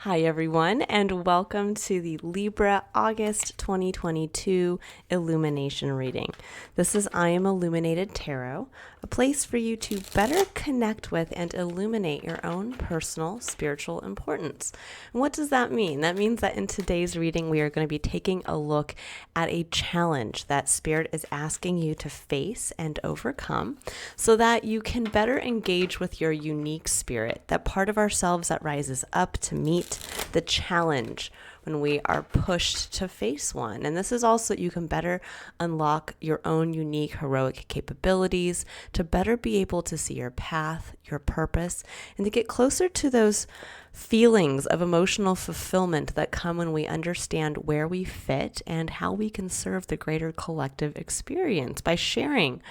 Hi, everyone, and welcome to the Libra August 2022 Illumination reading. This is I Am Illuminated Tarot, a place for you to better connect with and illuminate your own personal spiritual importance. And what does that mean? That means that in today's reading, we are going to be taking a look at a challenge that Spirit is asking you to face and overcome so that you can better engage with your unique spirit, that part of ourselves that rises up to meet the challenge when we are pushed to face one. And this is also, you can better unlock your own unique heroic capabilities to better be able to see your path, your purpose, and to get closer to those feelings of emotional fulfillment that come when we understand where we fit and how we can serve the greater collective experience by sharing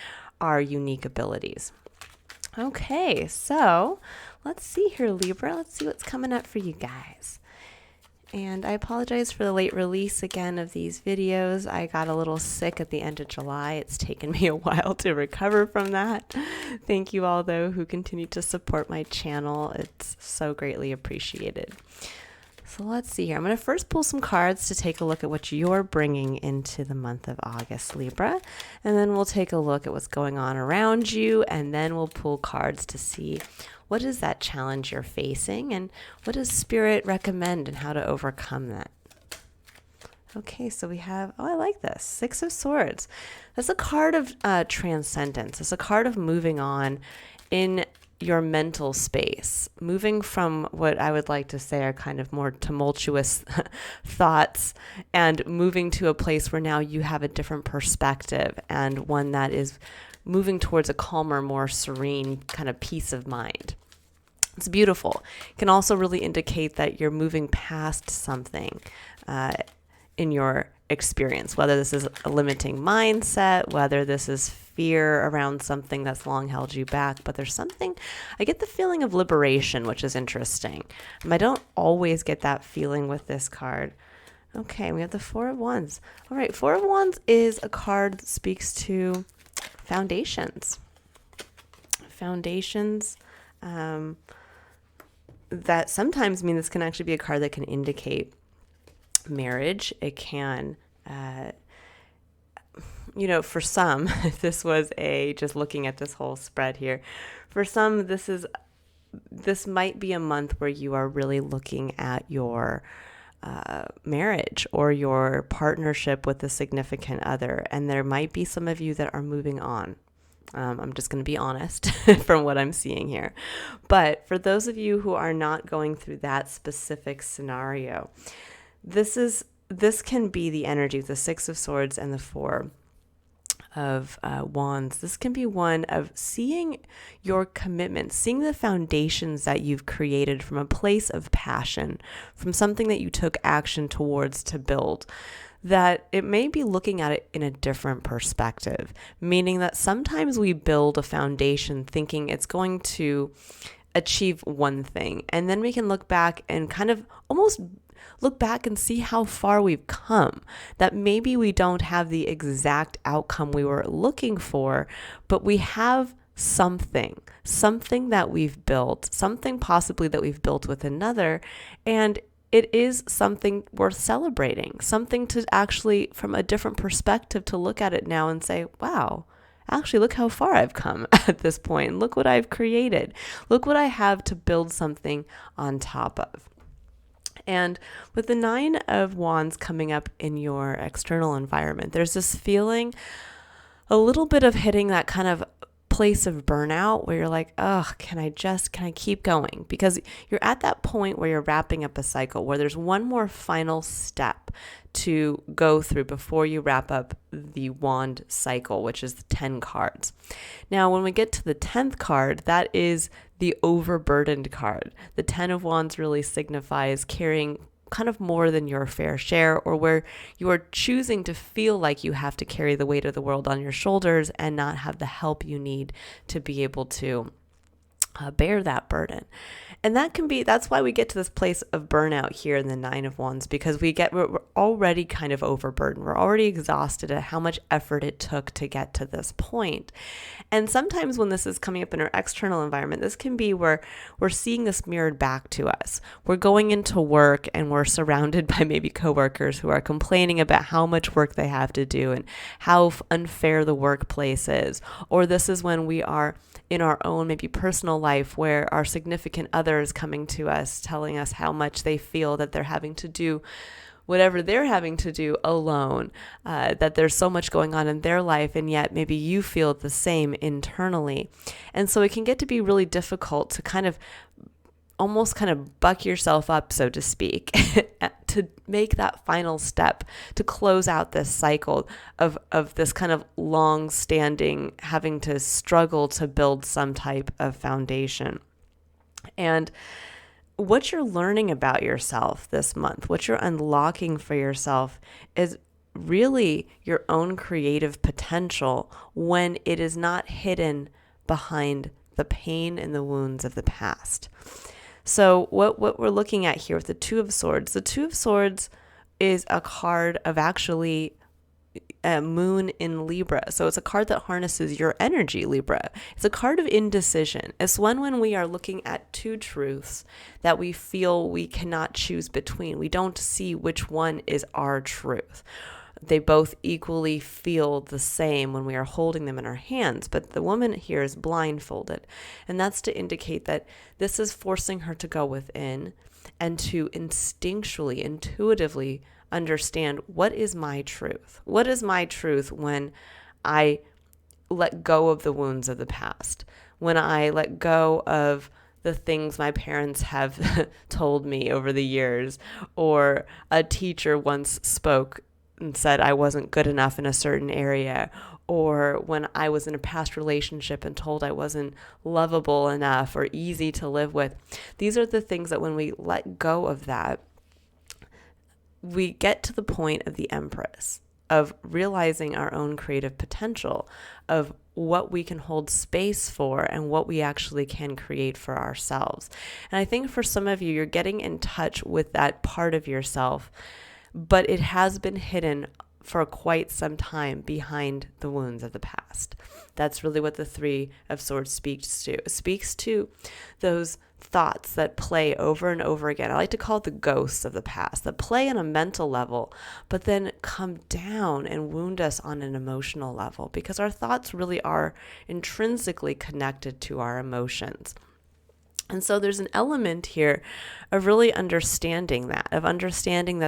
our unique abilities. Okay, so let's see here, Libra. Let's see what's coming up for you guys. And I apologize for the late release again of these videos. I got a little sick at the end of July. It's taken me a while to recover from that. Thank you all, though, who continue to support my channel. It's so greatly appreciated. So let's see here. I'm going to first pull some cards to take a look at what you're bringing into the month of August, Libra. And then we'll take a look at what's going on around you. And then we'll pull cards to see what is that challenge you're facing and what does Spirit recommend and how to overcome that. Okay, so we have, I like this, Six of Swords. That's a card of transcendence. It's a card of moving on in your mental space, moving from what I would like to say are kind of more tumultuous thoughts and moving to a place where now you have a different perspective and one that is moving towards a calmer, more serene kind of peace of mind. It's beautiful. It can also really indicate that you're moving past something in your experience, whether this is a limiting mindset, whether this is fear around something that's long held you back. But there's something, I get the feeling of liberation, which is interesting. I don't always get that feeling with this card. Okay, we have the Four of Wands. All right, Four of Wands is a card that speaks to foundations. Foundations that sometimes mean this can actually be a card that can indicate marriage. It can, for some, if this was just looking at this whole spread here, for some, this might be a month where you are really looking at your marriage or your partnership with a significant other. And there might be some of you that are moving on. I'm just going to be honest from what I'm seeing here. But for those of you who are not going through that specific scenario, this can be the energy, the Six of Swords and the Four of Wands. This can be one of seeing your commitment, seeing the foundations that you've created from a place of passion, from something that you took action towards to build, that it may be looking at it in a different perspective, meaning that sometimes we build a foundation thinking it's going to achieve one thing, and then we can look back and kind of almost look back and see how far we've come, that maybe we don't have the exact outcome we were looking for, but we have something that we've built, something possibly that we've built with another, and it is something worth celebrating, something to actually, from a different perspective, to look at it now and say, wow, actually, look how far I've come at this point. Look what I've created. Look what I have to build something on top of. And with the Nine of Wands coming up in your external environment, there's this feeling, a little bit of hitting that kind of place of burnout where you're like, oh, can I keep going? Because you're at that point where you're wrapping up a cycle, where there's one more final step to go through before you wrap up the wand cycle, which is the 10 cards. Now, when we get to the 10th card, that is the overburdened card. The 10 of Wands really signifies carrying kind of more than your fair share, or where you are choosing to feel like you have to carry the weight of the world on your shoulders and not have the help you need to be able to bear that burden. And that's why we get to this place of burnout here in the Nine of Wands, because we're already kind of overburdened. We're already exhausted at how much effort it took to get to this point. And sometimes when this is coming up in our external environment, this can be where we're seeing this mirrored back to us. We're going into work and we're surrounded by maybe coworkers who are complaining about how much work they have to do and how unfair the workplace is. Or this is when we are in our own maybe personal life where our significant other is coming to us, telling us how much they feel that they're having to do whatever they're having to do alone, that there's so much going on in their life, and yet maybe you feel the same internally. And so it can get to be really difficult to almost buck yourself up, so to speak, to make that final step to close out this cycle of this kind of long-standing having to struggle to build some type of foundation. And what you're learning about yourself this month, what you're unlocking for yourself, is really your own creative potential when it is not hidden behind the pain and the wounds of the past. So what we're looking at here with the Two of Swords, the Two of Swords is a card of actually a moon in Libra. So it's a card that harnesses your energy, Libra. It's a card of indecision. It's one when we are looking at two truths that we feel we cannot choose between. We don't see which one is our truth. They both equally feel the same when we are holding them in our hands, but the woman here is blindfolded. And that's to indicate that this is forcing her to go within and to instinctually, intuitively understand, what is my truth? What is my truth when I let go of the wounds of the past? When I let go of the things my parents have told me over the years, or a teacher once spoke and said I wasn't good enough in a certain area, or when I was in a past relationship and told I wasn't lovable enough or easy to live with. These are the things that when we let go of that, we get to the point of the Empress, of realizing our own creative potential, of what we can hold space for and what we actually can create for ourselves. And I think for some of you, you're getting in touch with that part of yourself, but it has been hidden for quite some time behind the wounds of the past. That's really what the Three of Swords speaks to. It speaks to those thoughts that play over and over again. I like to call it the ghosts of the past, that play on a mental level, but then come down and wound us on an emotional level, because our thoughts really are intrinsically connected to our emotions. And so there's an element here of really understanding that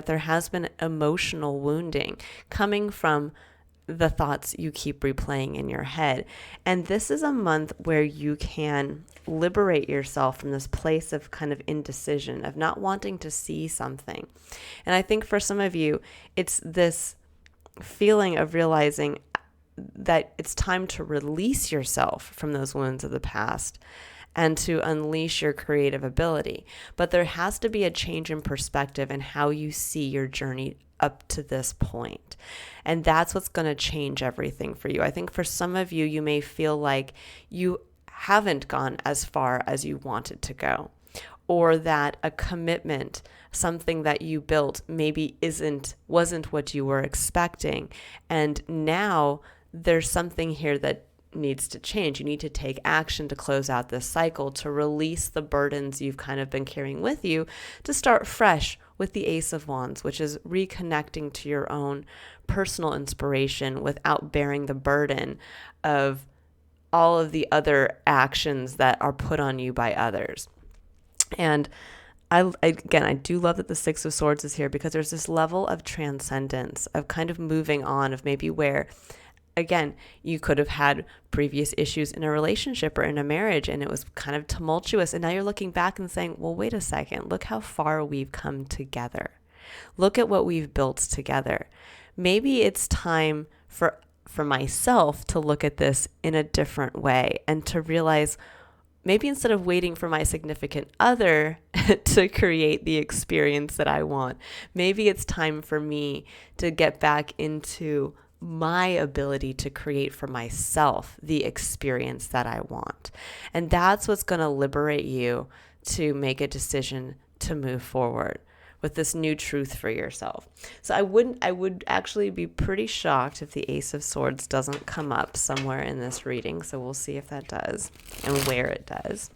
there has been emotional wounding coming from the thoughts you keep replaying in your head. And this is a month where you can liberate yourself from this place of kind of indecision, of not wanting to see something. And I think for some of you, it's this feeling of realizing that it's time to release yourself from those wounds of the past and to unleash your creative ability. But there has to be a change in perspective in how you see your journey up to this point. And that's what's going to change everything for you. I think for some of you, you may feel like you haven't gone as far as you wanted to go, or that a commitment, something that you built, maybe wasn't what you were expecting. And now there's something here that needs to change. You need to take action to close out this cycle, to release the burdens you've kind of been carrying with you, to start fresh with the Ace of Wands, which is reconnecting to your own personal inspiration without bearing the burden of all of the other actions that are put on you by others. And I do love that the Six of Swords is here, because there's this level of transcendence, of kind of moving on, of maybe where, again, you could have had previous issues in a relationship or in a marriage, and it was kind of tumultuous. And now you're looking back and saying, well, wait a second, look how far we've come together. Look at what we've built together. Maybe it's time for myself to look at this in a different way, and to realize, maybe instead of waiting for my significant other to create the experience that I want, maybe it's time for me to get back into my ability to create for myself the experience that I want. And that's what's going to liberate you to make a decision to move forward with this new truth for yourself. So I would actually be pretty shocked if the Ace of Swords doesn't come up somewhere in this reading. So we'll see if that does and where it does.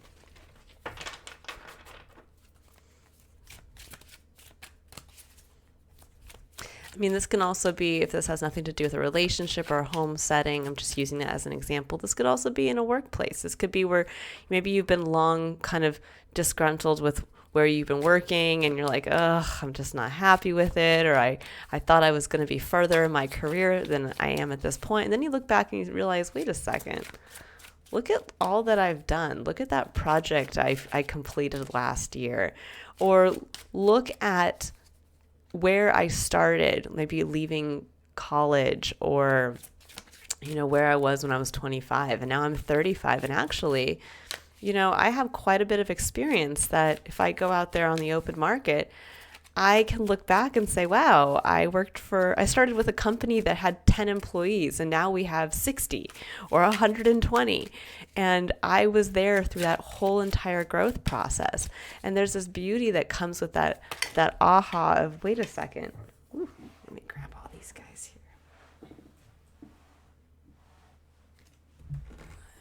I mean, this can also be, if this has nothing to do with a relationship or a home setting, I'm just using that as an example. This could also be in a workplace. This could be where maybe you've been long kind of disgruntled with where you've been working and you're like, ugh, I'm just not happy with it. Or I thought I was going to be further in my career than I am at this point. And then you look back and you realize, wait a second, look at all that I've done. Look at that project I completed last year. Or look at where I started, maybe leaving college, or, where I was when I was 25 and now I'm 35. And actually, I have quite a bit of experience that if I go out there on the open market, I can look back and say, wow, I started with a company that had 10 employees and now we have 60 or 120. And I was there through that whole entire growth process. And there's this beauty that comes with that aha of, wait a second. Ooh, let me grab all these guys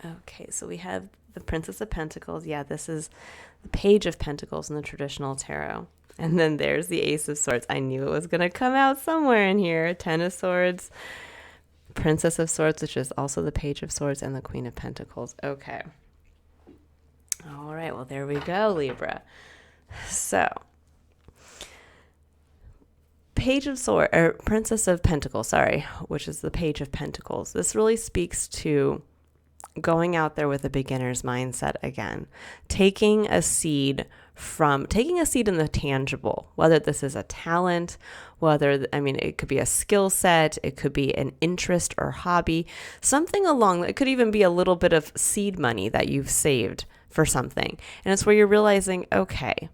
here. Okay, so we have the Princess of Pentacles. Yeah, this is the Page of Pentacles in the traditional tarot. And then there's the Ace of Swords. I knew it was going to come out somewhere in here. Ten of Swords, Princess of Swords, which is also the Page of Swords, and the Queen of Pentacles. Okay. All right. Well, there we go, Libra. So, Page of Swords, or Princess of Pentacles, which is the Page of Pentacles. This really speaks to going out there with a beginner's mindset again, taking a seed in the tangible, whether this is a talent, it could be a skill set, it could be an interest or hobby, something along, it could even be a little bit of seed money that you've saved for something. And it's where you're realizing, okay,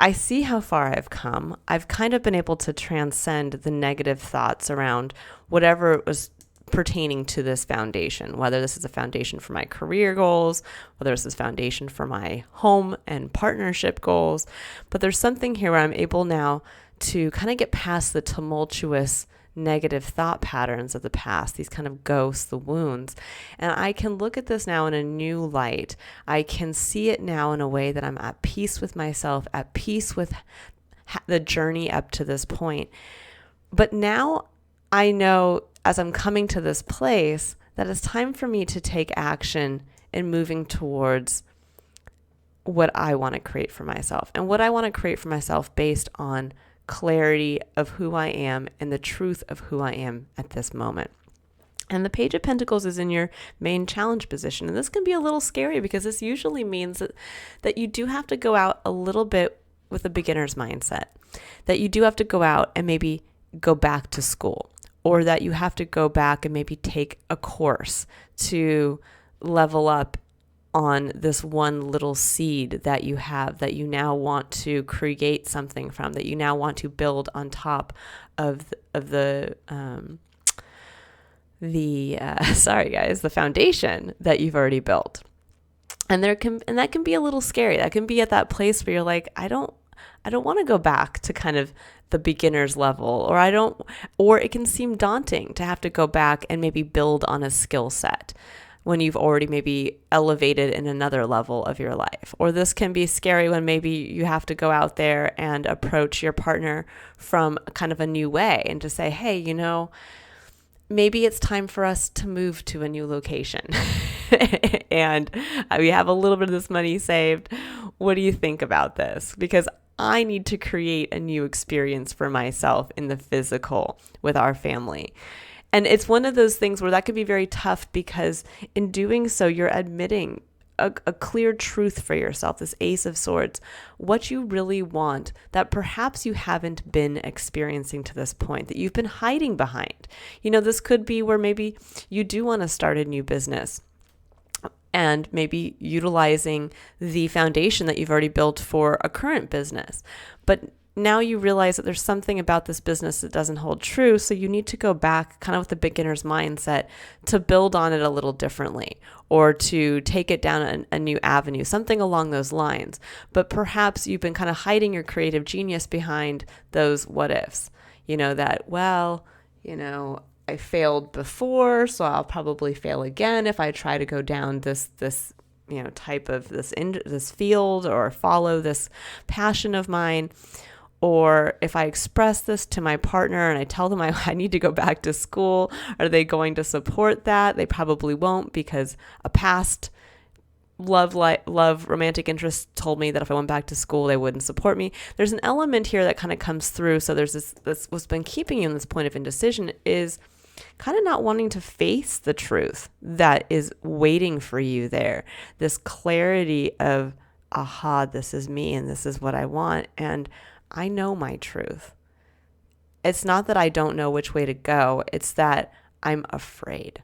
I see how far I've come. I've kind of been able to transcend the negative thoughts around whatever was pertaining to this foundation, whether this is a foundation for my career goals, whether this is foundation for my home and partnership goals. But there's something here where I'm able now to kind of get past the tumultuous negative thought patterns of the past, these kind of ghosts, the wounds. And I can look at this now in a new light. I can see it now in a way that I'm at peace with myself, at peace with the journey up to this point. But now I know, as I'm coming to this place, that it's time for me to take action in moving towards what I want to create for myself. And what I want to create for myself based on clarity of who I am and the truth of who I am at this moment. And the Page of Pentacles is in your main challenge position. And this can be a little scary because this usually means that you do have to go out a little bit with a beginner's mindset, that you do have to go out and maybe go back to school, or that you have to go back and maybe take a course to level up on this one little seed that you have, that you now want to create something from, that you now want to build on top of the foundation that you've already built. And that can be a little scary. That can be at that place where you're like, I don't want to go back to kind of the beginner's level, or it can seem daunting to have to go back and maybe build on a skill set when you've already maybe elevated in another level of your life. Or this can be scary when maybe you have to go out there and approach your partner from kind of a new way and to say, hey, maybe it's time for us to move to a new location and we have a little bit of this money saved. What do you think about this? Because I need to create a new experience for myself in the physical with our family. And it's one of those things where that could be very tough, because in doing so, you're admitting a clear truth for yourself, this Ace of Swords, what you really want that perhaps you haven't been experiencing to this point, that you've been hiding behind. This could be where maybe you do want to start a new business, and maybe utilizing the foundation that you've already built for a current business. But now you realize that there's something about this business that doesn't hold true. So you need to go back kind of with the beginner's mindset to build on it a little differently, or to take it down a new avenue, something along those lines. But perhaps you've been kind of hiding your creative genius behind those what ifs, that, well, I failed before, so I'll probably fail again if I try to go down this type of this field, or follow this passion of mine. Or if I express this to my partner and I tell them I need to go back to school, are they going to support that? They probably won't, because a past love romantic interest told me that if I went back to school, they wouldn't support me. There's an element here that kind of comes through. So there's this what's been keeping you in this point of indecision is kind of not wanting to face the truth that is waiting for you there. This clarity of, aha, this is me and this is what I want. And I know my truth. It's not that I don't know which way to go. It's that I'm afraid.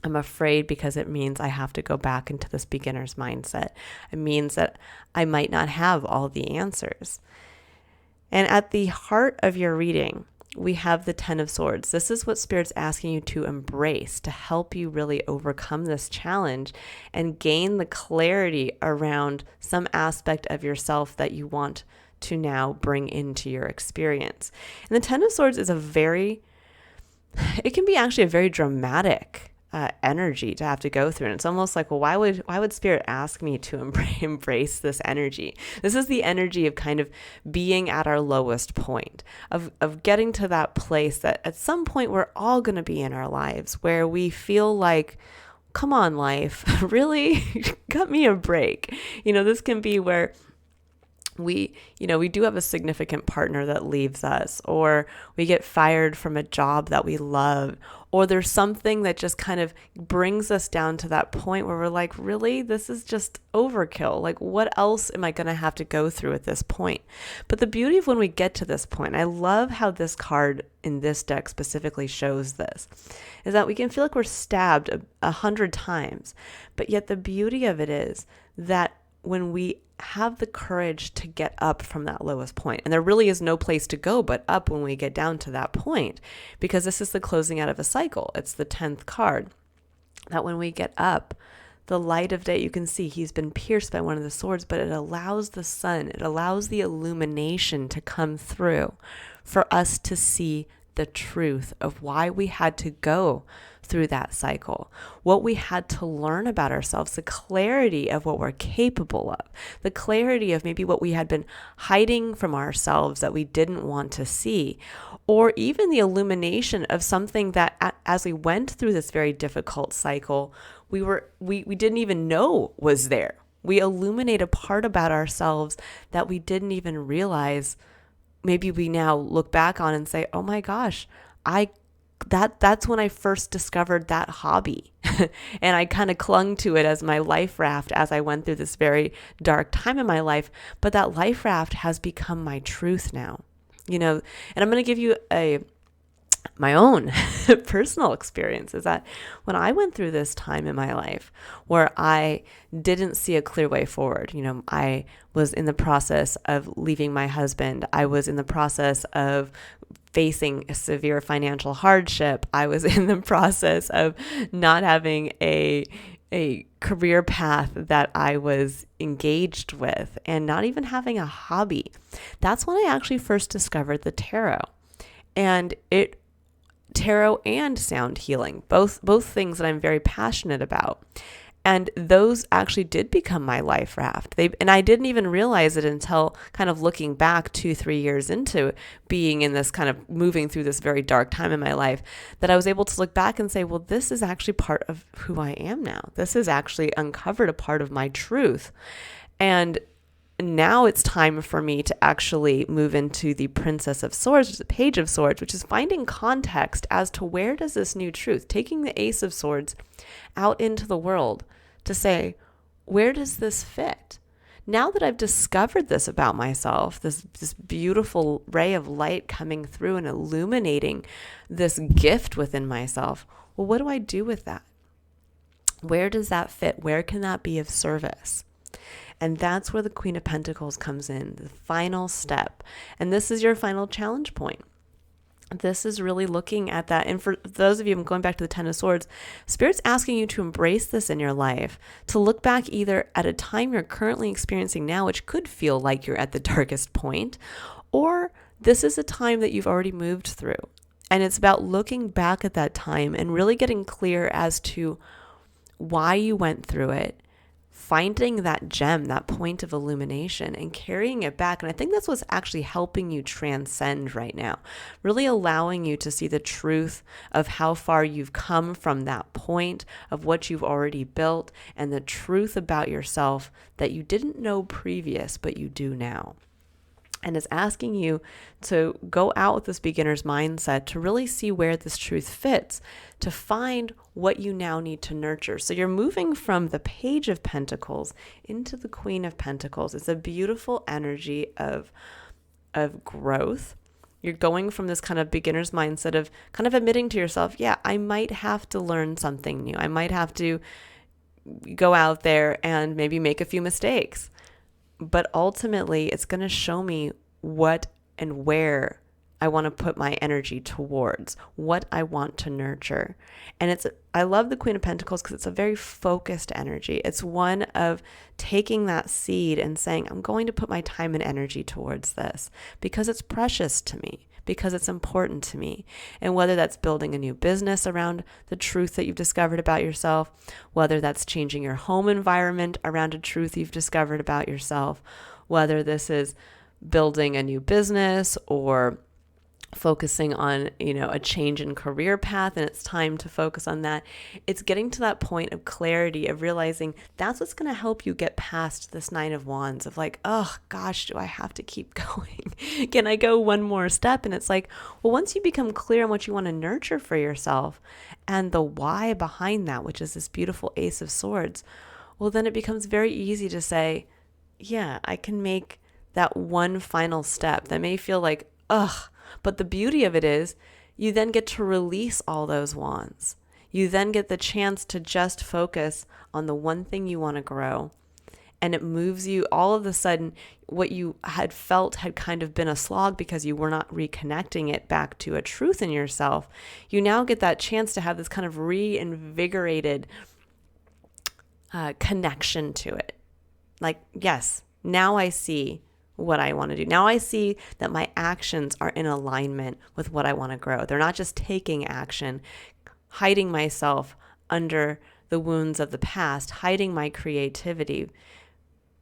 I'm afraid because it means I have to go back into this beginner's mindset. It means that I might not have all the answers. And at the heart of your reading, we have the 10 of Swords. This is what Spirit's asking you to embrace to help you really overcome this challenge and gain the clarity around some aspect of yourself that you want to now bring into your experience. And the 10 of Swords is it can be actually a very dramatic energy to have to go through. And it's almost like, well, why would Spirit ask me to embrace this energy? This is the energy of kind of being at our lowest point, of getting to that place that at some point we're all going to be in our lives where we feel like, come on, life, really? Cut me a break. This can be where we do have a significant partner that leaves us, or we get fired from a job that we love, or there's something that just kind of brings us down to that point where we're like, really, this is just overkill. Like, what else am I going to have to go through at this point? But the beauty of when we get to this point, I love how this card in this deck specifically shows this, is that we can feel like we're stabbed 100 times. But yet the beauty of it is that when we have the courage to get up from that lowest point, and there really is no place to go but up when we get down to that point, because this is the closing out of a cycle. It's the 10th card, that when we get up, the light of day, you can see he's been pierced by one of the swords, but it allows the sun, it allows the illumination to come through for us to see the truth of why we had to go through that cycle, what we had to learn about ourselves, the clarity of what we're capable of, the clarity of maybe what we had been hiding from ourselves that we didn't want to see, or even the illumination of something that as we went through this very difficult cycle, we didn't even know was there. We illuminate a part about ourselves that we didn't even realize. Maybe we now look back on and say, oh my gosh, that's when I first discovered that hobby. And I kind of clung to it as my life raft as I went through this very dark time in my life. But that life raft has become my truth now, and I'm going to give you my own personal experience is that when I went through this time in my life where I didn't see a clear way forward, I was in the process of leaving my husband. I was in the process of facing a severe financial hardship. I was in the process of not having a career path that I was engaged with and not even having a hobby. That's when I actually first discovered the tarot. And tarot and sound healing, both things that I'm very passionate about. And those actually did become my life raft. And I didn't even realize it until kind of looking back 2-3 years into being in this kind of moving through this very dark time in my life, that I was able to look back and say, well, this is actually part of who I am now. This has actually uncovered a part of my truth. And now it's time for me to actually move into the Princess of Swords, the Page of Swords, which is finding context as to where does this new truth, taking the Ace of Swords out into the world to say, where does this fit? Now that I've discovered this about myself, this beautiful ray of light coming through and illuminating this gift within myself, well, what do I do with that? Where does that fit? Where can that be of service? And that's where the Queen of Pentacles comes in, the final step. And this is your final challenge point. This is really looking at that. And for those of you, I'm going back to the Ten of Swords, Spirit's asking you to embrace this in your life, to look back either at a time you're currently experiencing now, which could feel like you're at the darkest point, or this is a time that you've already moved through. And it's about looking back at that time and really getting clear as to why you went through it, finding that gem, that point of illumination, and carrying it back. And I think that's what's actually helping you transcend right now, really allowing you to see the truth of how far you've come from that point, of what you've already built, and the truth about yourself that you didn't know previous, but you do now. And it's asking you to go out with this beginner's mindset to really see where this truth fits, to find what you now need to nurture. So you're moving from the Page of Pentacles into the Queen of Pentacles. It's a beautiful energy of growth. You're going from this kind of beginner's mindset of kind of admitting to yourself, yeah, I might have to learn something new. I might have to go out there and maybe make a few mistakes. But ultimately, it's going to show me what and where I want to put my energy towards, what I want to nurture. And I love the Queen of Pentacles because it's a very focused energy. It's one of taking that seed and saying, I'm going to put my time and energy towards this because it's precious to me, because it's important to me. And whether that's building a new business around the truth that you've discovered about yourself, whether that's changing your home environment around a truth you've discovered about yourself, whether this is building a new business or focusing on, a change in career path, and it's time to focus on that. It's getting to that point of clarity, of realizing that's what's going to help you get past this Nine of Wands of like, oh gosh, do I have to keep going? Can I go one more step? And it's like, well, once you become clear on what you want to nurture for yourself and the why behind that, which is this beautiful Ace of Swords, well, then it becomes very easy to say, yeah, I can make that one final step that may feel like, ugh. But the beauty of it is you then get to release all those wands. You then get the chance to just focus on the one thing you want to grow. And it moves you all of a sudden, what you had felt had kind of been a slog because you were not reconnecting it back to a truth in yourself. You now get that chance to have this kind of reinvigorated connection to it. Like, yes, now I see what I want to do. Now I see that my actions are in alignment with what I want to grow. They're not just taking action, hiding myself under the wounds of the past, hiding my creativity,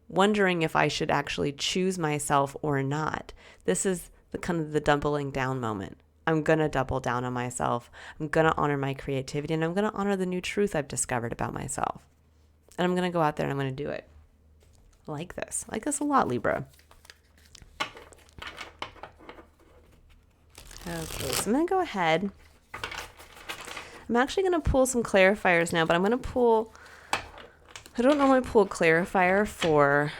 wondering if I should actually choose myself or not. This is the kind of the doubling down moment. I'm going to double down on myself. I'm going to honor my creativity, and I'm going to honor the new truth I've discovered about myself. And I'm going to go out there and I'm going to do it. I like this a lot, Libra. Okay, so I'm going to go ahead. I'm actually going to pull some clarifiers now, but I'm going to pull, I don't normally pull a clarifier for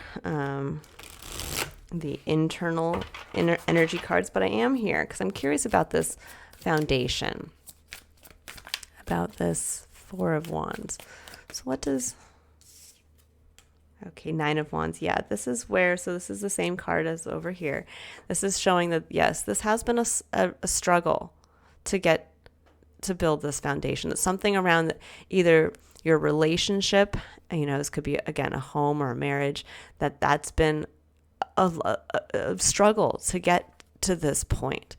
the internal energy cards, but I am here because I'm curious about this foundation, about this Four of Wands. So what does, okay, Nine of Wands. Yeah, this is where, so this is the same card as over here. This is showing that, yes, this has been a struggle to build this foundation. It's something around either your relationship, this could be, again, a home or a marriage, that's been a struggle to get to this point.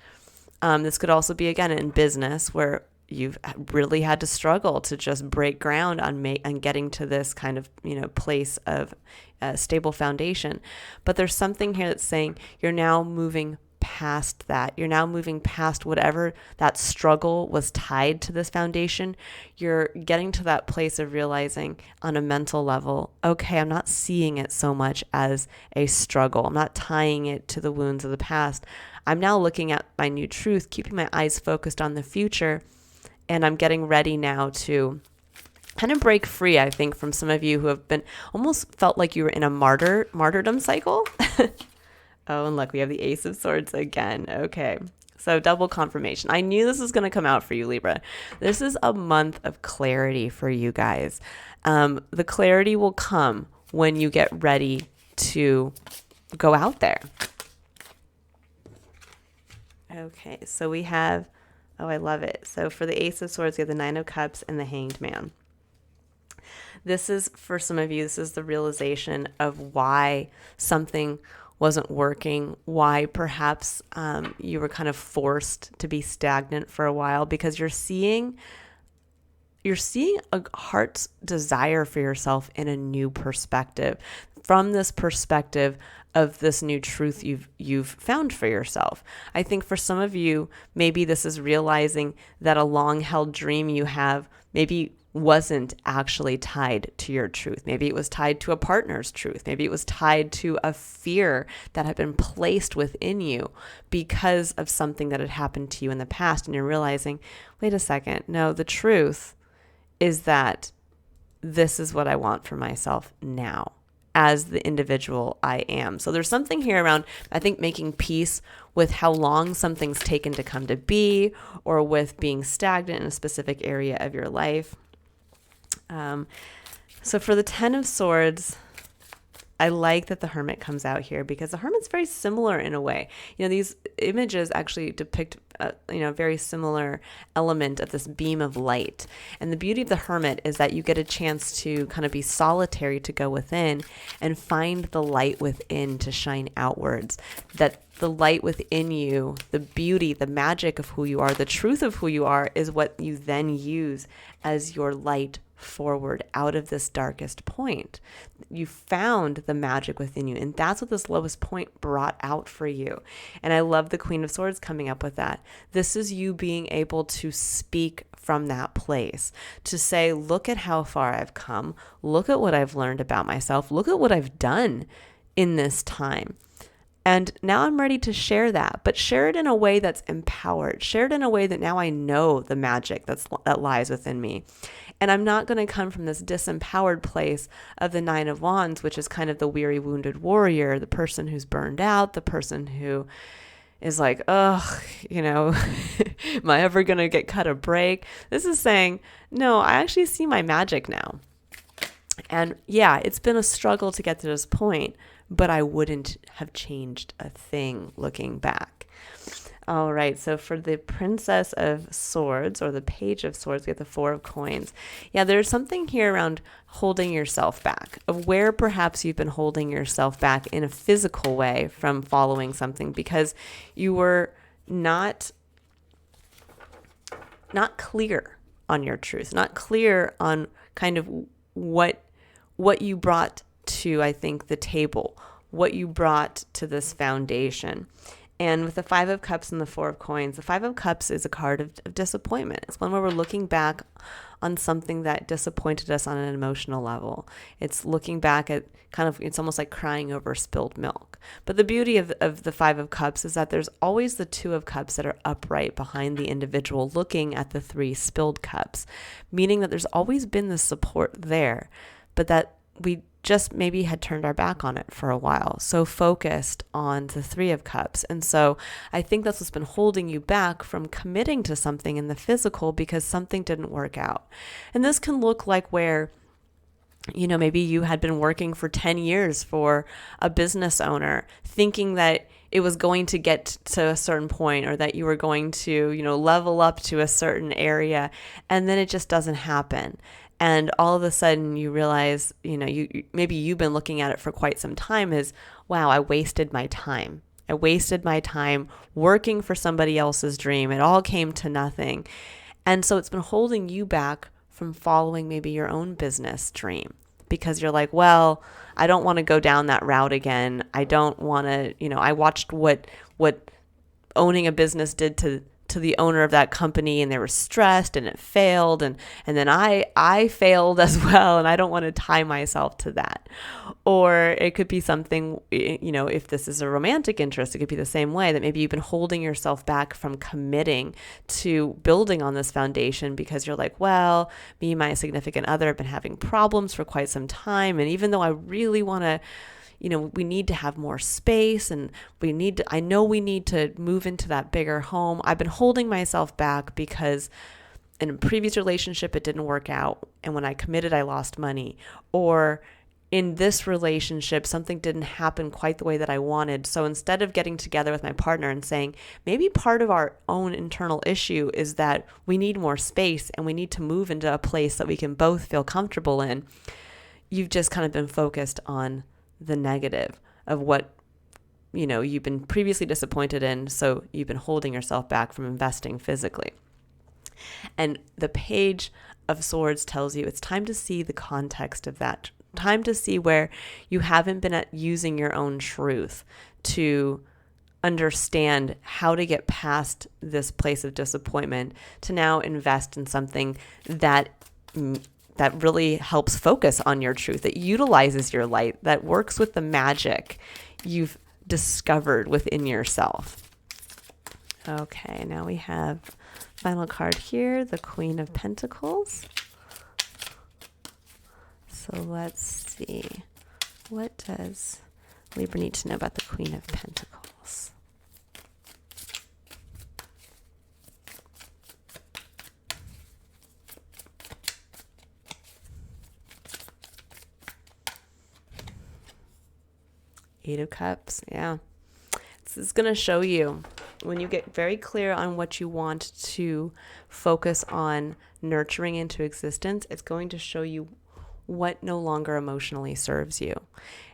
This could also be, again, in business where you've really had to struggle to just break ground on getting to this kind of, place of a stable foundation. But there's something here that's saying you're now moving past that. You're now moving past whatever that struggle was tied to this foundation. You're getting to that place of realizing on a mental level, okay, I'm not seeing it so much as a struggle. I'm not tying it to the wounds of the past. I'm now looking at my new truth, keeping my eyes focused on the future. And I'm getting ready now to kind of break free, I think, from some of you who have been almost felt like you were in a martyrdom cycle. Oh, and look, we have the Ace of Swords again. Okay, so double confirmation. I knew this was going to come out for you, Libra. This is a month of clarity for you guys. The clarity will come when you get ready to go out there. Okay, so we have, oh, I love it. So for the Ace of Swords, we have the Nine of Cups and the Hanged Man. This is, for some of you, this is the realization of why something wasn't working, why perhaps you were kind of forced to be stagnant for a while, because you're seeing a heart's desire for yourself in a new perspective, from this perspective of this new truth you've found for yourself. I think for some of you, maybe this is realizing that a long held dream you have maybe wasn't actually tied to your truth. Maybe it was tied to a partner's truth. Maybe it was tied to a fear that had been placed within you because of something that had happened to you in the past. And you're realizing, wait a second, no, the truth is that this is what I want for myself now as the individual I am. So there's something here around, I think, making peace with how long something's taken to come to be, or with being stagnant in a specific area of your life. So for the Ten of Swords, I like that the Hermit comes out here, because the Hermit's very similar in a way. You know, these images actually depict a very similar element of this beam of light. And the beauty of the Hermit is that you get a chance to kind of be solitary, to go within and find the light within to shine outwards. That the light within you, the beauty, the magic of who you are, the truth of who you are, is what you then use as your light forward out of this darkest point. You found the magic within you, and that's what this lowest point brought out for you. And I love the Queen of Swords coming up with that. This is you being able to speak from that place, to say, look at how far I've come, look at what I've learned about myself, look at what I've done in this time. And now I'm ready to share that, but share it in a way that's empowered. Share it in a way that now I know the magic that lies within me. And I'm not going to come from this disempowered place of the Nine of Wands, which is kind of the weary, wounded warrior, the person who's burned out, the person who is like, ugh, am I ever going to get cut a break? This is saying, no, I actually see my magic now. And yeah, it's been a struggle to get to this point, but I wouldn't have changed a thing looking back. All right, so for the Princess of Swords, or the Page of Swords, we have the Four of Coins. Yeah, there's something here around holding yourself back, of where perhaps you've been holding yourself back in a physical way from following something because you were not clear on your truth, not clear on kind of what you brought to, I think, the table, what you brought to this foundation. And with the Five of Cups and the Four of Coins, the Five of Cups is a card of disappointment. It's one where we're looking back on something that disappointed us on an emotional level. It's looking back at it's almost like crying over spilled milk. But the beauty of the Five of Cups is that there's always the Two of Cups that are upright behind the individual looking at the three spilled cups, meaning that there's always been the support there, but that we just maybe had turned our back on it for a while, so focused on the Three of Cups. And so I think that's what's been holding you back from committing to something in the physical, because something didn't work out. And this can look like where, maybe you had been working for 10 years for a business owner, thinking that it was going to get to a certain point, or that you were going to, level up to a certain area, and then it just doesn't happen. And all of a sudden you realize, maybe you've been looking at it for quite some time as, wow, I wasted my time. I wasted my time working for somebody else's dream. It all came to nothing. And so it's been holding you back from following maybe your own business dream, because you're like, well, I don't want to go down that route again. I don't want to, I watched what owning a business did to the owner of that company, and they were stressed and it failed, and then I failed as well, and I don't want to tie myself to that. Or it could be something, if this is a romantic interest, it could be the same way, that maybe you've been holding yourself back from committing to building on this foundation because you're like, well, me and my significant other have been having problems for quite some time, and even though I really want to, we need to have more space, and I know we need to move into that bigger home. I've been holding myself back because in a previous relationship, it didn't work out. And when I committed, I lost money. Or, in this relationship, something didn't happen quite the way that I wanted. So instead of getting together with my partner and saying, maybe part of our own internal issue is that we need more space and we need to move into a place that we can both feel comfortable in, you've just kind of been focused on the negative of what, you've been previously disappointed in. So you've been holding yourself back from investing physically. And the Page of Swords tells you it's time to see the context of that. Time to see where you haven't been using your own truth to understand how to get past this place of disappointment, to now invest in something that really helps focus on your truth, that utilizes your light, that works with the magic you've discovered within yourself. Okay, now we have final card here, the Queen of Pentacles. So let's see, what does Libra need to know about the Queen of Pentacles? Eight of Cups, yeah. This is going to show you when you get very clear on what you want to focus on nurturing into existence, it's going to show you what no longer emotionally serves you.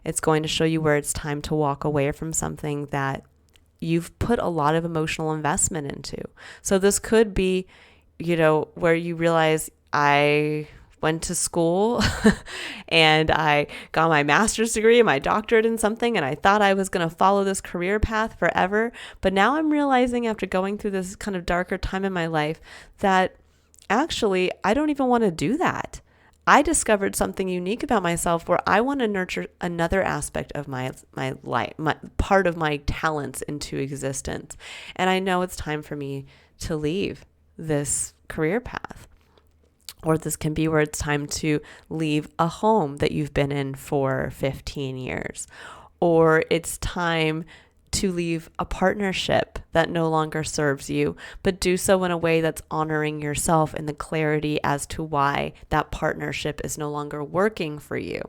It's going to show you where it's time to walk away from something that you've put a lot of emotional investment into. So this could be, where you realize I went to school and I got my master's degree and my doctorate in something, and I thought I was going to follow this career path forever. But now I'm realizing, after going through this kind of darker time in my life, that actually I don't even want to do that. I discovered something unique about myself where I want to nurture another aspect of my life, part of my talents into existence. And I know it's time for me to leave this career path. Or this can be where it's time to leave a home that you've been in for 15 years. Or it's time to leave a partnership that no longer serves you, but do so in a way that's honoring yourself and the clarity as to why that partnership is no longer working for you.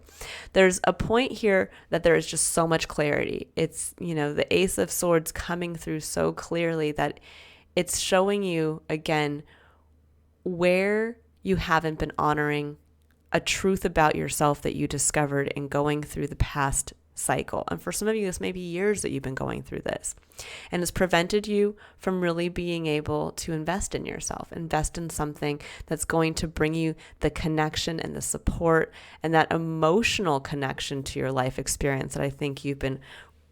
There's a point here that there is just so much clarity. It's, the Ace of Swords coming through so clearly that it's showing you, again, where you haven't been honoring a truth about yourself that you discovered in going through the past cycle. And for some of you, this may be years that you've been going through this, and it's prevented you from really being able to invest in yourself, invest in something that's going to bring you the connection and the support and that emotional connection to your life experience that I think you've been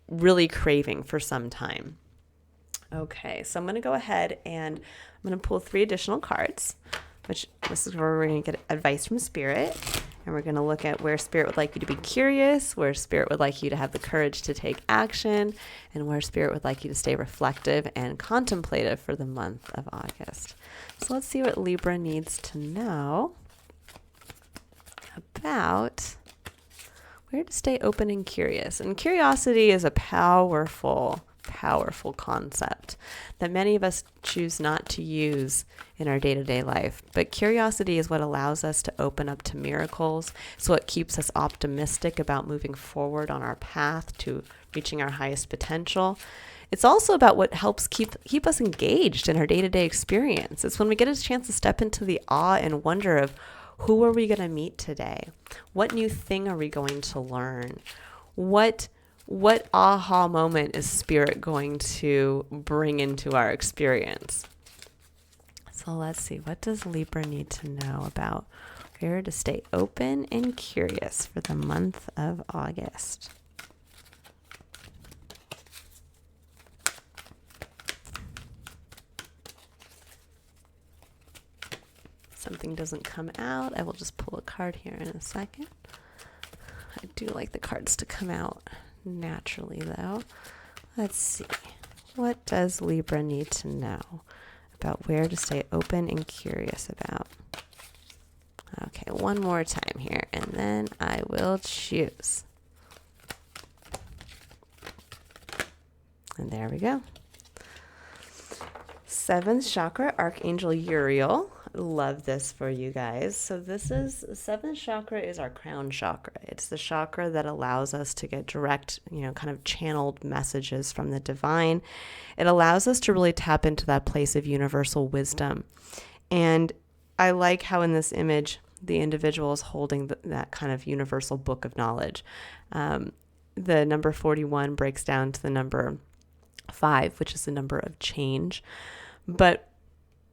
really craving for some time. Okay, so I'm going to go ahead and I'm going to pull 3 additional cards, which this is where we're going to get advice from Spirit. And we're going to look at where Spirit would like you to be curious, where Spirit would like you to have the courage to take action, and where Spirit would like you to stay reflective and contemplative for the month of August. So let's see what Libra needs to know about where to stay open and curious. And curiosity is a powerful concept that many of us choose not to use in our day-to-day life. But curiosity is what allows us to open up to miracles. It's what keeps us optimistic about moving forward on our path to reaching our highest potential. It's also about what helps keep us engaged in our day-to-day experience. It's when we get a chance to step into the awe and wonder of who are we going to meet today? What new thing are we going to learn? What aha moment is Spirit going to bring into our experience? So let's see, what does Libra need to know about where to stay open and curious for the month of August? Something doesn't come out, I will just pull a card here in a second. I do like the cards to come out naturally though. Let's see. What does Libra need to know about where to stay open and curious about? Okay, one more time here and then I will choose. And there we go. 7th chakra, Archangel Uriel. love this for you guys. So this is, seventh chakra is our crown chakra. It's the chakra that allows us to get direct, kind of channeled messages from the divine. It allows us to really tap into that place of universal wisdom. And I like how in this image, the individual is holding that kind of universal book of knowledge. The number 41 breaks down to the number 5, which is the number of change. But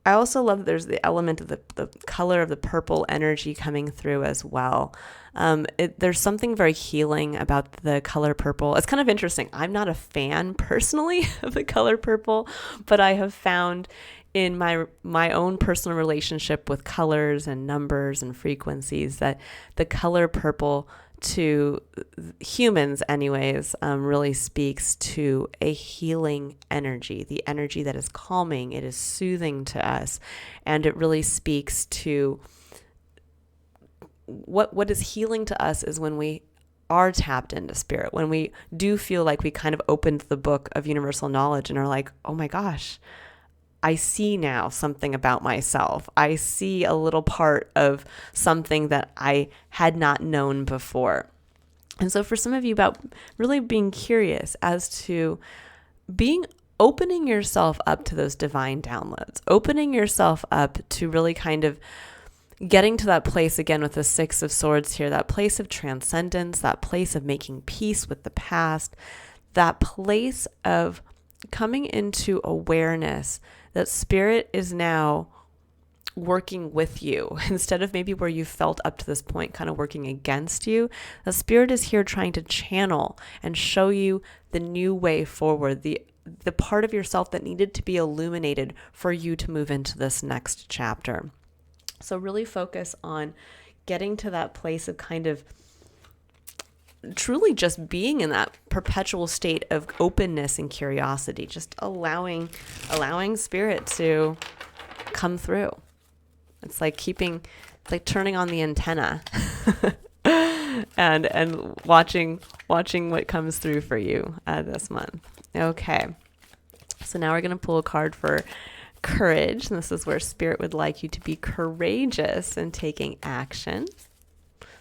I also love that there's the element of the color of the purple energy coming through as well. There's something very healing about the color purple. It's kind of interesting. I'm not a fan personally of the color purple, but I have found in my own personal relationship with colors and numbers and frequencies that the color purple to humans anyways really speaks to a healing energy, the energy that is calming, it is soothing to us, and it really speaks to what is healing to us is when we are tapped into spirit, when we do feel like we kind of opened the book of universal knowledge and are like, oh my gosh, I see now something about myself. I see a little part of something that I had not known before. And so for some of you, about really being curious as to opening yourself up to those divine downloads, opening yourself up to really kind of getting to that place again with the 6 of Swords here, that place of transcendence, that place of making peace with the past, that place of coming into awareness that spirit is now working with you instead of maybe where you felt up to this point kind of working against you. The spirit is here trying to channel and show you the new way forward, the part of yourself that needed to be illuminated for you to move into this next chapter. So really focus on getting to that place of kind of truly just being in that perpetual state of openness and curiosity, just allowing spirit to come through. It's like turning on the antenna and watching what comes through for you this month. Okay. So now we're going to pull a card for courage. And this is where spirit would like you to be courageous in taking action.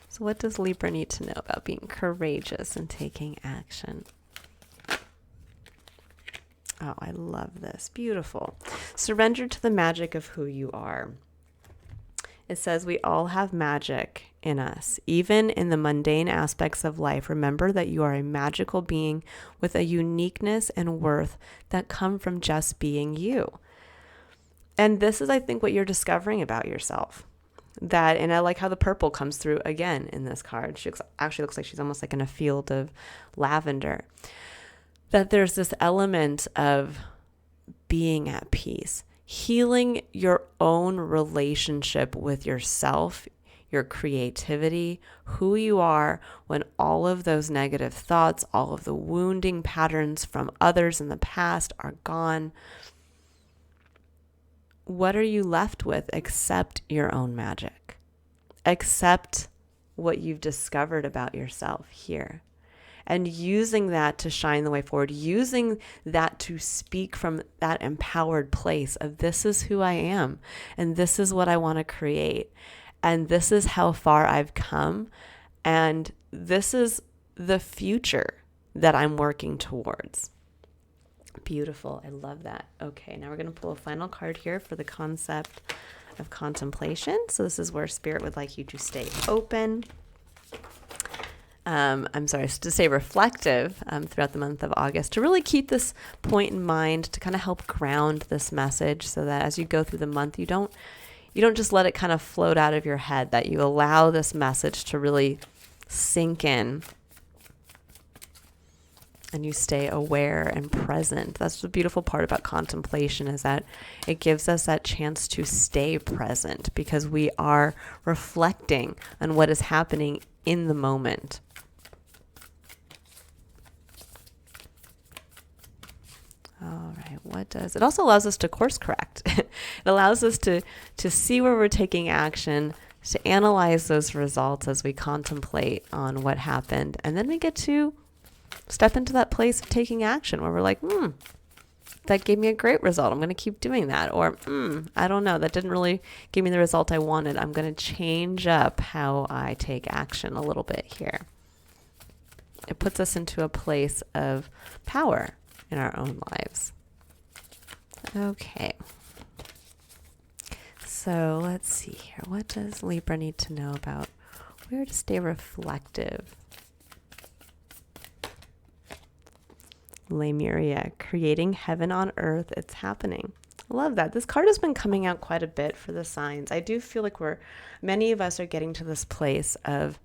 So what does Libra need to know about being courageous and taking action? Oh, I love this. Beautiful. Surrender to the magic of who you are. It says we all have magic in us. Even in the mundane aspects of life, remember that you are a magical being with a uniqueness and worth that come from just being you. And this is, I think, what you're discovering about yourself. And I like how the purple comes through again in this card. She actually looks like she's almost like in a field of lavender. That there's this element of being at peace, healing your own relationship with yourself, your creativity, who you are when all of those negative thoughts, all of the wounding patterns from others in the past are gone. What are you left with except your own magic? Except what you've discovered about yourself here. And using that to shine the way forward, using that to speak from that empowered place of this is who I am, and this is what I want to create, and this is how far I've come, and this is the future that I'm working towards. Beautiful. I love that. Okay, now we're going to pull a final card here for the concept of contemplation. So this is where spirit would like you to stay open. To stay reflective throughout the month of August, to really keep this point in mind, to kind of help ground this message so that as you go through the month, you don't just let it kind of float out of your head, that you allow this message to really sink in. And you stay aware and present. That's the beautiful part about contemplation, is that it gives us that chance to stay present because we are reflecting on what is happening in the moment. All right, it also allows us to course correct. It allows us to see where we're taking action, to analyze those results as we contemplate on what happened. And then we get to step into that place of taking action where we're like, that gave me a great result. I'm going to keep doing that. Or, I don't know, that didn't really give me the result I wanted. I'm going to change up how I take action a little bit here. It puts us into a place of power in our own lives. Okay. So let's see here. What does Libra need to know about where to stay reflective? Lemuria, creating heaven on earth. It's happening. I love that. This card has been coming out quite a bit for the signs. I do feel like many of us are getting to this place of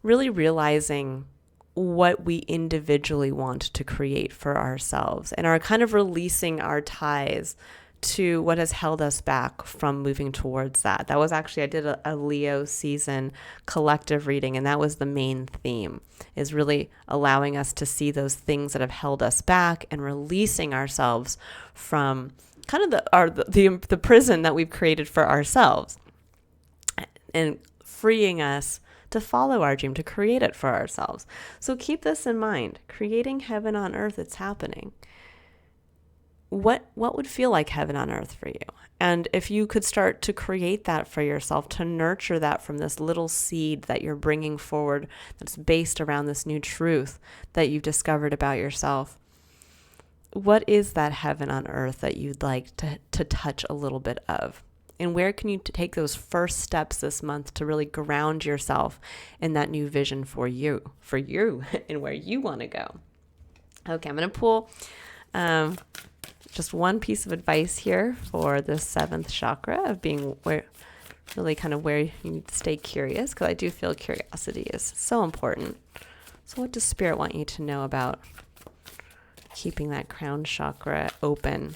really realizing what we individually want to create for ourselves and are kind of releasing our ties to what has held us back from moving towards that. That was actually, I did a Leo season collective reading, and that was the main theme, is really allowing us to see those things that have held us back and releasing ourselves from kind of the prison that we've created for ourselves, and freeing us to follow our dream, to create it for ourselves. So keep this in mind. Creating heaven on earth, it's happening. What would feel like heaven on earth for you? And if you could start to create that for yourself, to nurture that from this little seed that you're bringing forward that's based around this new truth that you've discovered about yourself, what is that heaven on earth that you'd like to touch a little bit of? And where can you take those first steps this month to really ground yourself in that new vision for you and where you want to go? Okay, I'm going to pull just one piece of advice here for the 7th chakra of being where you need to stay curious, because I do feel curiosity is so important. So what does Spirit want you to know about keeping that crown chakra open?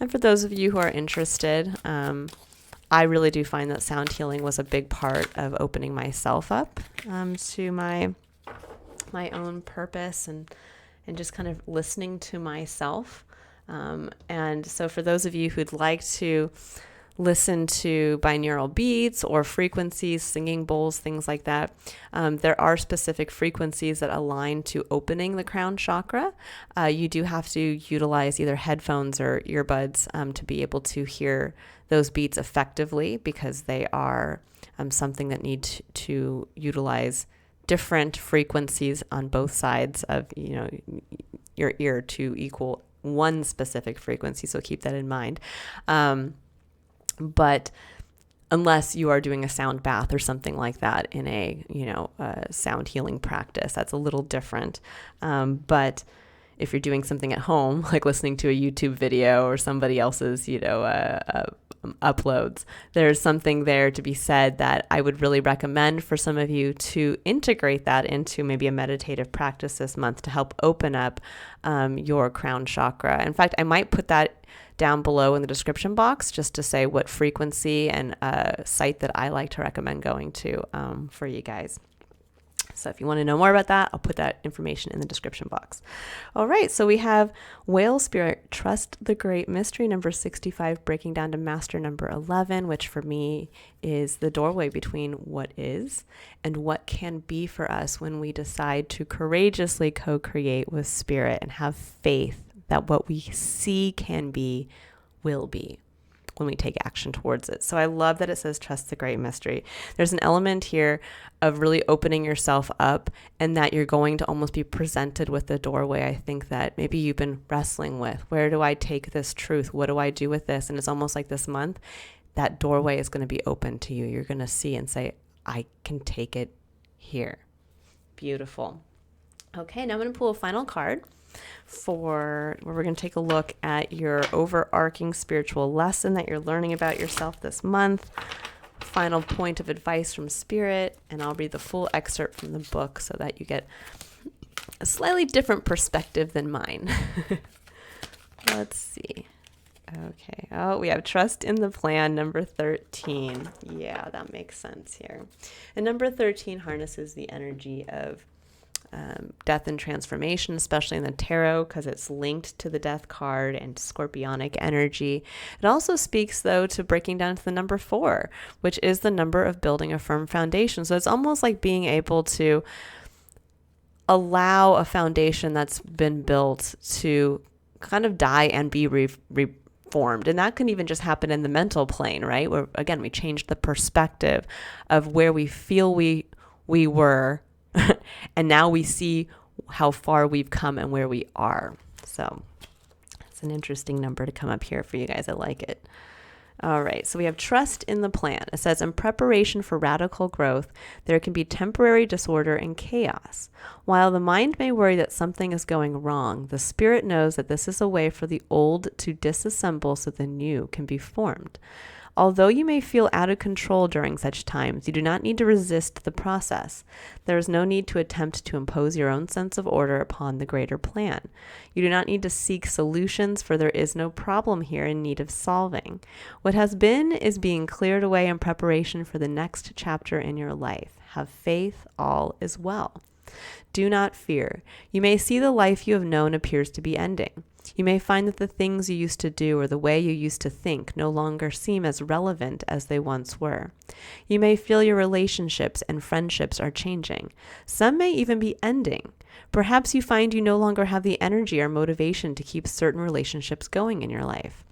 And for those of you who are interested, I really do find that sound healing was a big part of opening myself up to my own purpose and just kind of listening to myself. And so for those of you who'd like to listen to binaural beats or frequencies, singing bowls, things like that, there are specific frequencies that align to opening the crown chakra. You do have to utilize either headphones or earbuds to be able to hear those beats effectively, because they are something that need to utilize different frequencies on both sides of your ear to equal one specific frequency. So keep that in mind. But unless you are doing a sound bath or something like that in a sound healing practice, that's a little different. But if you're doing something at home, like listening to a YouTube video or somebody else's uploads, there's something there to be said that I would really recommend for some of you to integrate that into maybe a meditative practice this month to help open up your crown chakra. In fact, I might put that down below in the description box just to say what frequency and site that I like to recommend going to for you guys. So if you want to know more about that, I'll put that information in the description box. All right, so we have Whale Spirit, Trust the Great Mystery, number 65, breaking down to Master number 11, which for me is the doorway between what is and what can be for us when we decide to courageously co-create with Spirit and have faith that what we see can be will be when we take action towards it. So I love that it says trust the great mystery. There's an element here of really opening yourself up, and that you're going to almost be presented with the doorway. I think that maybe you've been wrestling with, where do I take this truth? What do I do with this? And it's almost like this month, that doorway is going to be open to you. You're going to see and say, I can take it here. Beautiful. Okay, now I'm going to pull a final card for where we're going to take a look at your overarching spiritual lesson that you're learning about yourself this month. Final point of advice from Spirit, and I'll read the full excerpt from the book so that you get a slightly different perspective than mine. Let's see. Okay. Oh, we have trust in the plan, number 13. Yeah, that makes sense here. And number 13 harnesses the energy of death and transformation, especially in the tarot, because it's linked to the death card and scorpionic energy. It also speaks, though, to breaking down to the number 4, which is the number of building a firm foundation. So it's almost like being able to allow a foundation that's been built to kind of die and be reformed. And that can even just happen in the mental plane, right? Where, again, we change the perspective of where we feel we were, and now we see how far we've come and where we are. So it's an interesting number to come up here for you guys. I like it. All right, so we have trust in the plan. It says, in preparation for radical growth, there can be temporary disorder and chaos. While the mind may worry that something is going wrong, the spirit knows that this is a way for the old to disassemble so the new can be formed. Although you may feel out of control during such times, you do not need to resist the process. There is no need to attempt to impose your own sense of order upon the greater plan. You do not need to seek solutions, for there is no problem here in need of solving. What has been is being cleared away in preparation for the next chapter in your life. Have faith, all is well. Do not fear. You may see the life you have known appears to be ending. You may find that the things you used to do or the way you used to think no longer seem as relevant as they once were. You may feel your relationships and friendships are changing. Some may even be ending. Perhaps you find you no longer have the energy or motivation to keep certain relationships going in your life.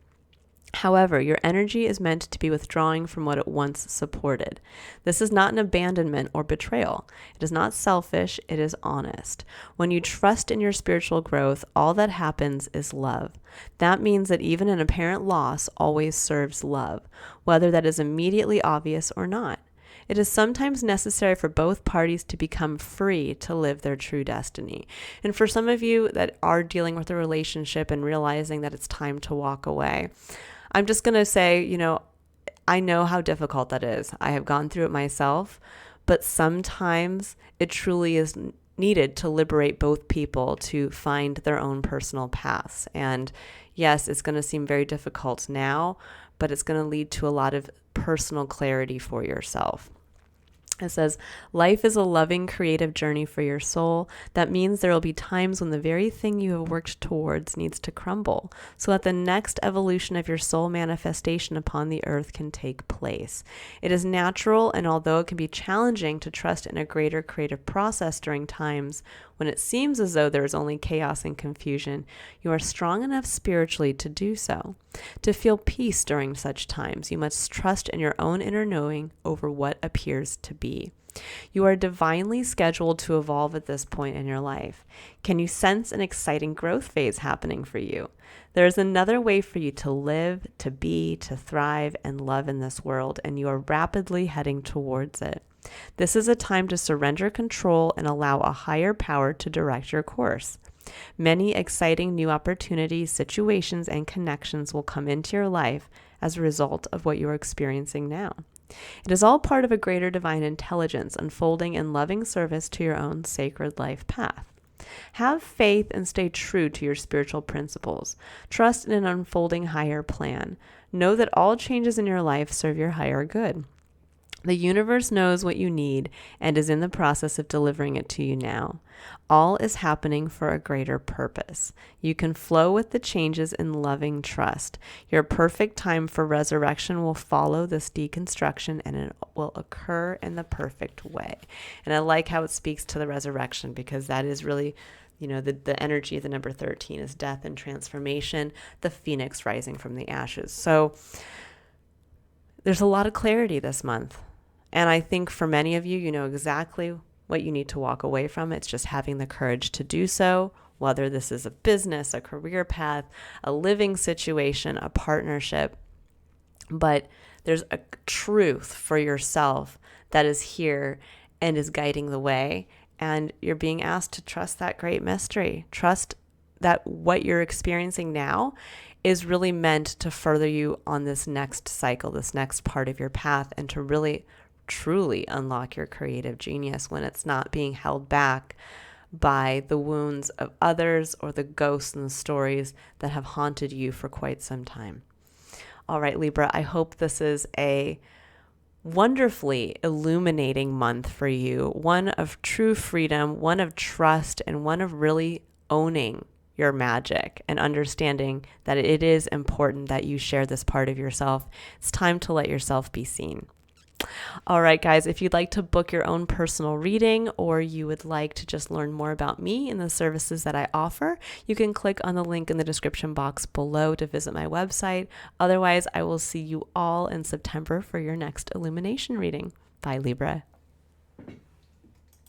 However, your energy is meant to be withdrawing from what it once supported. This is not an abandonment or betrayal. It is not selfish, it is honest. When you trust in your spiritual growth, all that happens is love. That means that even an apparent loss always serves love, whether that is immediately obvious or not. It is sometimes necessary for both parties to become free to live their true destiny. And for some of you that are dealing with a relationship and realizing that it's time to walk away, I'm just going to say, I know how difficult that is. I have gone through it myself, but sometimes it truly is needed to liberate both people to find their own personal paths. And yes, it's going to seem very difficult now, but it's going to lead to a lot of personal clarity for yourself. It says, life is a loving, creative journey for your soul. That means there will be times when the very thing you have worked towards needs to crumble, so that the next evolution of your soul manifestation upon the earth can take place. It is natural, and although it can be challenging to trust in a greater creative process during times when it seems as though there is only chaos and confusion, you are strong enough spiritually to do so. To feel peace during such times, you must trust in your own inner knowing over what appears to be. You are divinely scheduled to evolve at this point in your life. Can you sense an exciting growth phase happening for you? There is another way for you to live, to be, to thrive, and love in this world, and you are rapidly heading towards it. This is a time to surrender control and allow a higher power to direct your course. Many exciting new opportunities, situations, and connections will come into your life as a result of what you are experiencing now. It is all part of a greater divine intelligence unfolding in loving service to your own sacred life path. Have faith and stay true to your spiritual principles. Trust in an unfolding higher plan. Know that all changes in your life serve your higher good. The universe knows what you need and is in the process of delivering it to you now. All is happening for a greater purpose. You can flow with the changes in loving trust. Your perfect time for resurrection will follow this deconstruction, and it will occur in the perfect way. And I like how it speaks to the resurrection, because that is really, the energy of the number 13 is death and transformation, the phoenix rising from the ashes. So there's a lot of clarity this month. And I think for many of you, you know exactly what you need to walk away from. It's just having the courage to do so, whether this is a business, a career path, a living situation, a partnership. But there's a truth for yourself that is here and is guiding the way. And you're being asked to trust that great mystery. Trust that what you're experiencing now is really meant to further you on this next cycle, this next part of your path, and to really truly unlock your creative genius when it's not being held back by the wounds of others or the ghosts and the stories that have haunted you for quite some time. All right, Libra, I hope this is a wonderfully illuminating month for you, one of true freedom, one of trust, and one of really owning your magic and understanding that it is important that you share this part of yourself. It's time to let yourself be seen. All right, guys, if you'd like to book your own personal reading or you would like to just learn more about me and the services that I offer, you can click on the link in the description box below to visit my website. Otherwise, I will see you all in September for your next illumination reading. Bye, Libra.